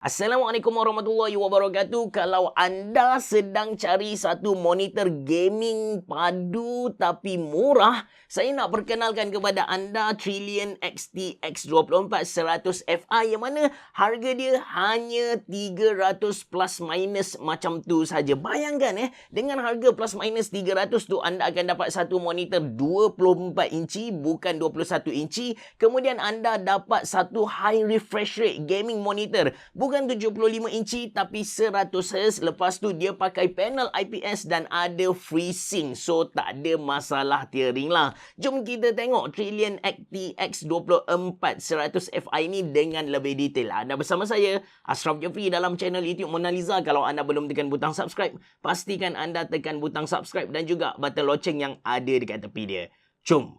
Assalamualaikum warahmatullahi wabarakatuh. Kalau anda sedang cari satu monitor gaming padu tapi murah, saya nak perkenalkan kepada anda Trillion XTX 24100 Fi yang mana harga dia hanya 300 plus minus macam tu saja. Bayangkan dengan harga plus minus 300 tu anda akan dapat satu monitor 24 inci bukan 21 inci. Kemudian anda dapat satu high refresh rate gaming monitor. Bukan 75 inci tapi 100 Hz. Lepas tu dia pakai panel IPS dan ada FreeSync. So tak ada masalah tearing lah. Jom kita tengok Trillion XTX 24100 Fi ni dengan lebih detail. Anda bersama saya Ashraf Jeffrey dalam channel YouTube Mona Lisa. Kalau anda belum tekan butang subscribe, pastikan anda tekan butang subscribe dan juga butang loceng yang ada dekat tepi dia. Jom.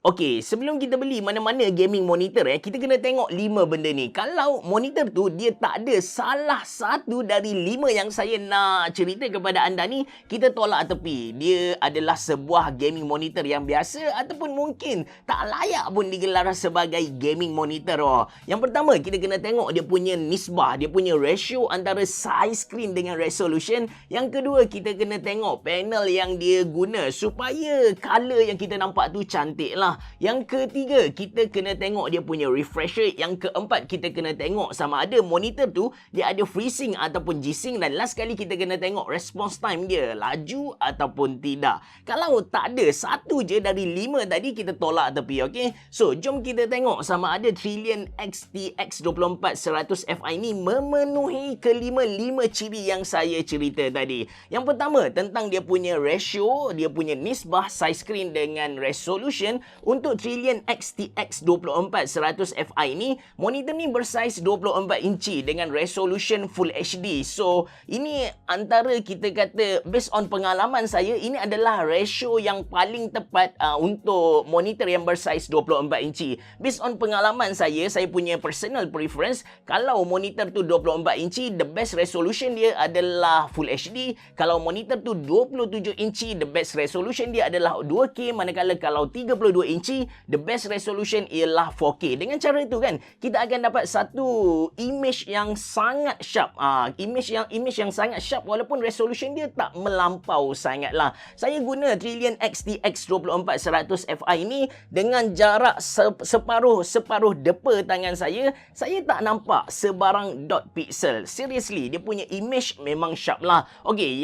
Okey, sebelum kita beli mana-mana gaming monitor kita kena tengok 5 benda ni. Kalau monitor tu dia tak ada salah satu dari 5 yang saya nak cerita kepada anda ni, kita tolak tepi. Dia adalah sebuah gaming monitor yang biasa ataupun mungkin tak layak pun digelar sebagai gaming monitor. Yang pertama, kita kena tengok dia punya nisbah, dia punya ratio antara size screen dengan resolution. Yang kedua, kita kena tengok panel yang dia guna supaya color yang kita nampak tu cantik lah. Yang ketiga, kita kena tengok dia punya refresh rate. Yang keempat, kita kena tengok sama ada monitor tu dia ada FreeSync ataupun G-Sync. Dan last kali kita kena tengok response time dia laju ataupun tidak. Kalau tak ada satu je dari 5 tadi, kita tolak tepi, okey? So, jom kita tengok sama ada Trillion XTX 24100 Fi ni memenuhi kelima-lima ciri yang saya cerita tadi. Yang pertama, tentang dia punya ratio, dia punya nisbah size screen dengan resolution. Untuk Trillion XTX 24100 Fi ni, monitor ni bersaiz 24 inci dengan resolution Full HD. So, ini antara kita kata based on pengalaman saya, ini adalah ratio yang paling tepat untuk monitor yang bersaiz 24 inci. Based on pengalaman saya punya personal preference, kalau monitor tu 24 inci, the best resolution dia adalah Full HD. Kalau monitor tu 27 inci, the best resolution dia adalah 2K. Manakala kalau 32 inci, the best resolution ialah 4K. Dengan cara itu kan, kita akan dapat satu image yang sangat sharp. Image yang sangat sharp walaupun resolution dia tak melampau sangatlah. Saya guna Trillion XTX 24100 Fi ini dengan jarak separuh depa tangan saya tak nampak sebarang dot pixel. Seriously, dia punya image memang sharp lah. Okey,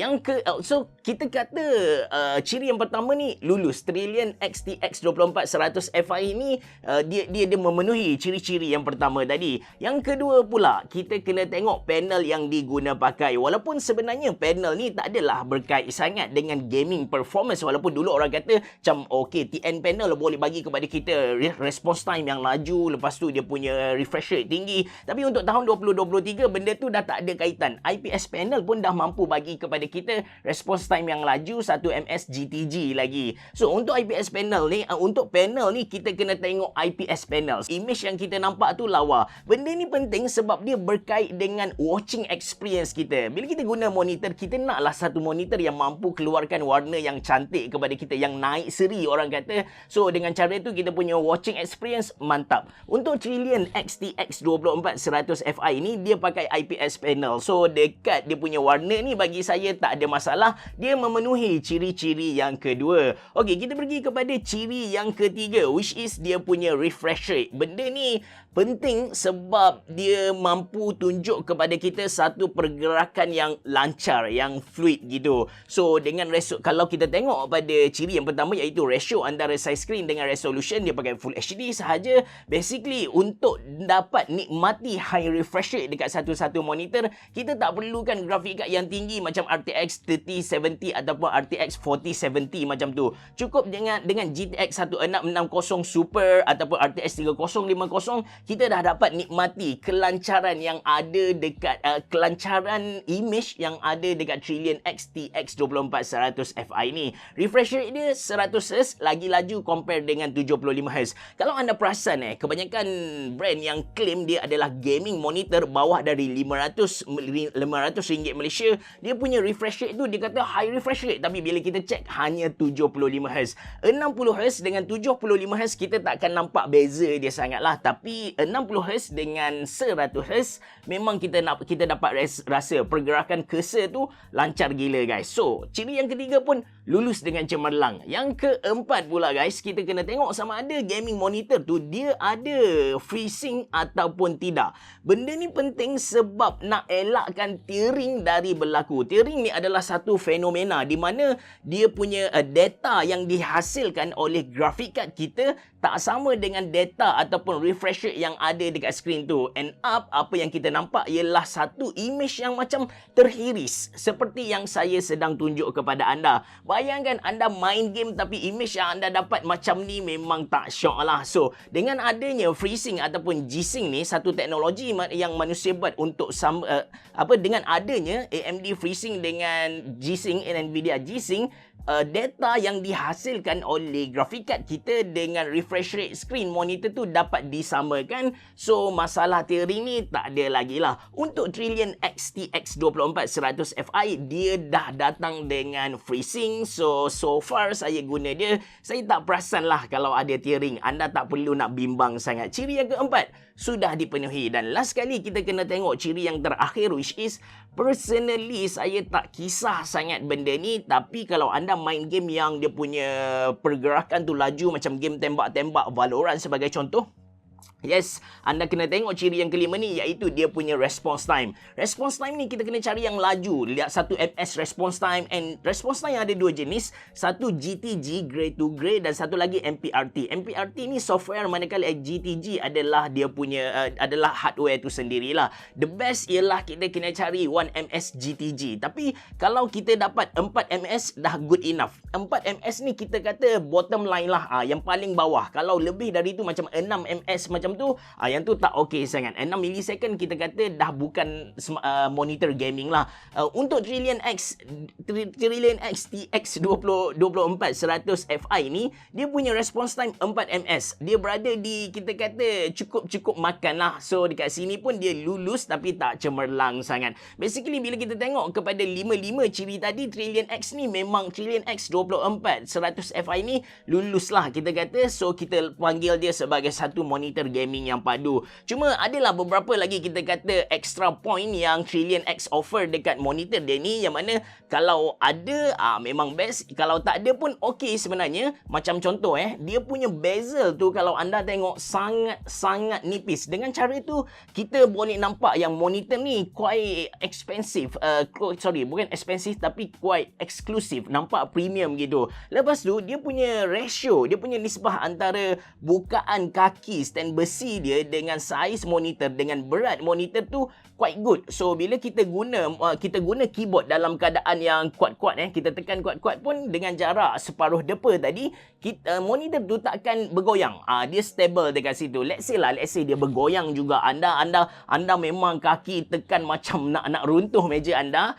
so kita kata ciri yang pertama ni lulus. Trillion XTX 24100 Fi ni dia memenuhi ciri-ciri yang pertama tadi. Yang kedua pula, kita kena tengok panel yang diguna pakai. Walaupun sebenarnya panel ni tak adalah berkait sangat dengan gaming performance, walaupun dulu orang kata macam okey, TN panel boleh bagi kepada kita response time yang laju, lepas tu dia punya refresh rate tinggi. Tapi untuk tahun 2023 benda tu dah tak ada kaitan. IPS panel pun dah mampu bagi kepada kita response time yang laju 1 ms GTG lagi. So untuk IPS panel ni, untuk panel ni kita kena tengok IPS panel. Image yang kita nampak tu lawa. Benda ni penting sebab dia berkait dengan watching experience kita. Bila kita guna monitor, kita naklah satu monitor yang mampu keluarkan warna yang cantik kepada kita, yang naik seri orang kata. So dengan cara itu kita punya watching experience mantap. Untuk Trillion XTX 24100 Fi ni dia pakai IPS panel. So dekat dia punya warna ni bagi saya tak ada masalah. Dia memenuhi ciri-ciri yang kedua. Okey, kita pergi kepada ciri yang ketiga, which is dia punya refresh rate. Benda ni penting sebab dia mampu tunjuk kepada kita satu pergerakan yang lancar, yang fluid gitu. So dengan kalau kita tengok pada ciri yang pertama iaitu ratio antara size screen dengan resolution, dia pakai Full HD sahaja. Basically untuk dapat nikmati high refresh rate dekat satu-satu monitor, kita tak perlukan grafik card yang tinggi macam RTX 3070 ataupun RTX 4070 macam tu. Cukup dengan GTX 1060 660 Super ataupun RTX 3050, kita dah dapat nikmati kelancaran yang ada dekat kelancaran image yang ada dekat Trillion X TX 24100 Fi ni. Refresh rate dia 100Hz, lagi laju compare dengan 75Hz. Kalau anda perasan kebanyakan brand yang claim dia adalah gaming monitor bawah dari 500 ringgit Malaysia, dia punya refresh rate tu dia kata high refresh rate, tapi bila kita check hanya 75Hz. 60Hz dengan 75Hz kita tak akan nampak beza dia sangatlah, tapi 60Hz dengan 100Hz memang kita dapat rasa pergerakan cursor tu lancar gila guys. So, ciri yang ketiga pun lulus dengan cemerlang. Yang keempat pula guys, kita kena tengok sama ada gaming monitor tu dia ada FreeSync ataupun tidak. Benda ni penting sebab nak elakkan tearing dari berlaku. Tearing ni adalah satu fenomena di mana dia punya data yang dihasilkan oleh graphic card kita tak sama dengan data ataupun refresh rate yang ada dekat skrin tu. End up, apa yang kita nampak ialah satu image yang macam terhiris seperti yang saya sedang tunjuk kepada anda. Bayangkan anda main game tapi image yang anda dapat macam ni memang tak syok lah. So, dengan adanya FreeSync ataupun G-Sync ni, satu teknologi yang manusia buat untuk dengan adanya AMD FreeSync dengan G-Sync, Nvidia G-Sync, data yang dihasilkan oleh graphic card kita dengan refresh rate screen monitor tu dapat disamakan. So, masalah tearing ni tak ada lagi lah. Untuk Trillion X TX 24100 Fi, dia dah datang dengan FreeSync. So far saya guna dia, saya tak perasan lah kalau ada tearing. Anda tak perlu nak bimbang sangat. Ciri yang keempat sudah dipenuhi. Dan last kali kita kena tengok ciri yang terakhir, which is personally saya tak kisah sangat benda ni, tapi kalau anda main game yang dia punya pergerakan tu laju macam game tembak-tembak Valorant sebagai contoh, yes, anda kena tengok ciri yang kelima ni, iaitu dia punya response time. Response time ni kita kena cari yang laju. Lihat 1 ms response time, and response time ada dua jenis. Satu GTG, Gray to Gray, dan satu lagi MPRT. MPRT ni software, manakala GTG adalah dia punya adalah hardware tu sendirilah. The best ialah kita kena cari 1 ms GTG. Tapi kalau kita dapat 4 ms dah good enough. 4 ms ni kita kata bottom line lah, yang paling bawah. Kalau lebih dari tu macam 6 ms macam tu, yang tu tak okey sangat. 6 millisecond kita kata dah bukan monitor gaming lah. Untuk Trillion X TX 24100 Fi ni, dia punya response time 4 ms. Dia berada di, kita kata cukup makan lah. So dekat sini pun dia lulus tapi tak cemerlang sangat. Basically bila kita tengok kepada 5 ciri tadi, Trillion X ni memang Trillion X 24100 Fi ni lulus lah kita kata. So kita panggil dia sebagai satu monitor gaming yang padu. Cuma adalah beberapa lagi kita kata extra point yang Trillion X offer dekat monitor dia ni, yang mana kalau ada memang best, kalau tak ada pun okey sebenarnya. Macam contoh dia punya bezel tu kalau anda tengok sangat nipis. Dengan cara tu kita boleh nampak yang monitor ni quite expensive, bukan expensive tapi quite exclusive, nampak premium gitu. Lepas tu dia punya ratio, dia punya nisbah antara bukaan kaki stand besi dia dengan saiz monitor dengan berat monitor tu quite good. So bila kita guna keyboard dalam keadaan yang kuat-kuat kita tekan kuat-kuat pun dengan jarak separuh depa tadi, monitor tu tak akan bergoyang. Dia stable dekat situ. Let's say dia bergoyang juga, anda memang kaki tekan macam nak runtuh meja anda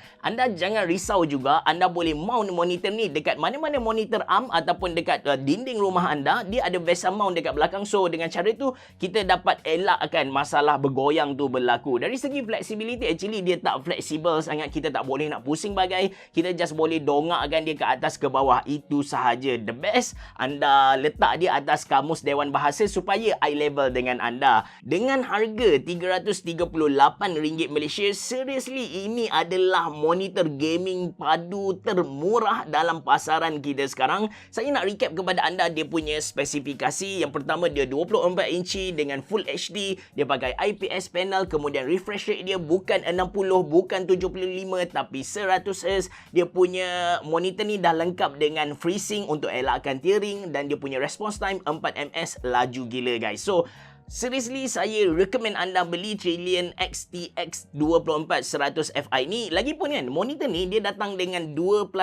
jangan risau juga. Anda boleh mount monitor ni dekat mana-mana monitor arm ataupun dekat dinding rumah anda. Dia ada VESA mount dekat belakang. So dengan cara tu kita dapat elakkan masalah bergoyang tu berlaku. Dari segi flexibility, actually dia tak fleksibel sangat. Kita tak boleh nak pusing bagai. Kita just boleh dongakkan dia ke atas ke bawah. Itu sahaja. The best, anda letak dia atas kamus Dewan Bahasa supaya eye level dengan anda. Dengan harga RM338 Malaysia, seriously ini adalah monitor gaming padu termurah dalam pasaran kita sekarang. Saya nak recap kepada anda dia punya spesifikasi. Yang pertama, dia 24 inci dengan Full HD. Dia pakai IPS panel. Kemudian refresh rate dia bukan 60, bukan 75, tapi 100Hz. Dia punya monitor ni dah lengkap dengan FreeSync untuk elakkan tearing, dan dia punya response time 4 ms, laju gila guys. So Seriously, saya recommend anda beli Trillian XTX 24 100 Fi ni. Lagipun kan, monitor ni dia datang dengan 2+1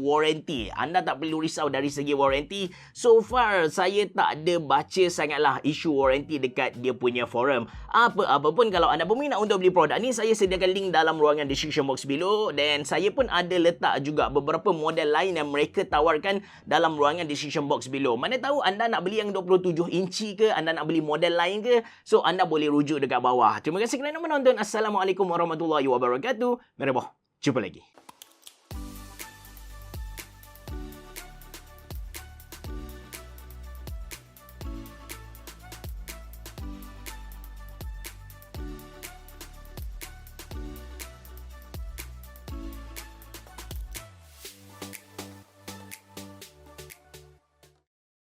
warranty. Anda tak perlu risau dari segi warranty. So far, saya tak ada baca sangatlah isu warranty dekat dia punya forum. Apa-apa pun kalau anda berminat untuk beli produk ni, saya sediakan link dalam ruangan description box below. Dan saya pun ada letak juga beberapa model lain yang mereka tawarkan dalam ruangan description box below. Mana tahu anda nak beli yang 27 inci ke, anda nak beli model lain ke, so anda boleh rujuk dekat bawah. Terima kasih kerana menonton. Assalamualaikum warahmatullahi wabarakatuh. Merhaba. Jumpa lagi.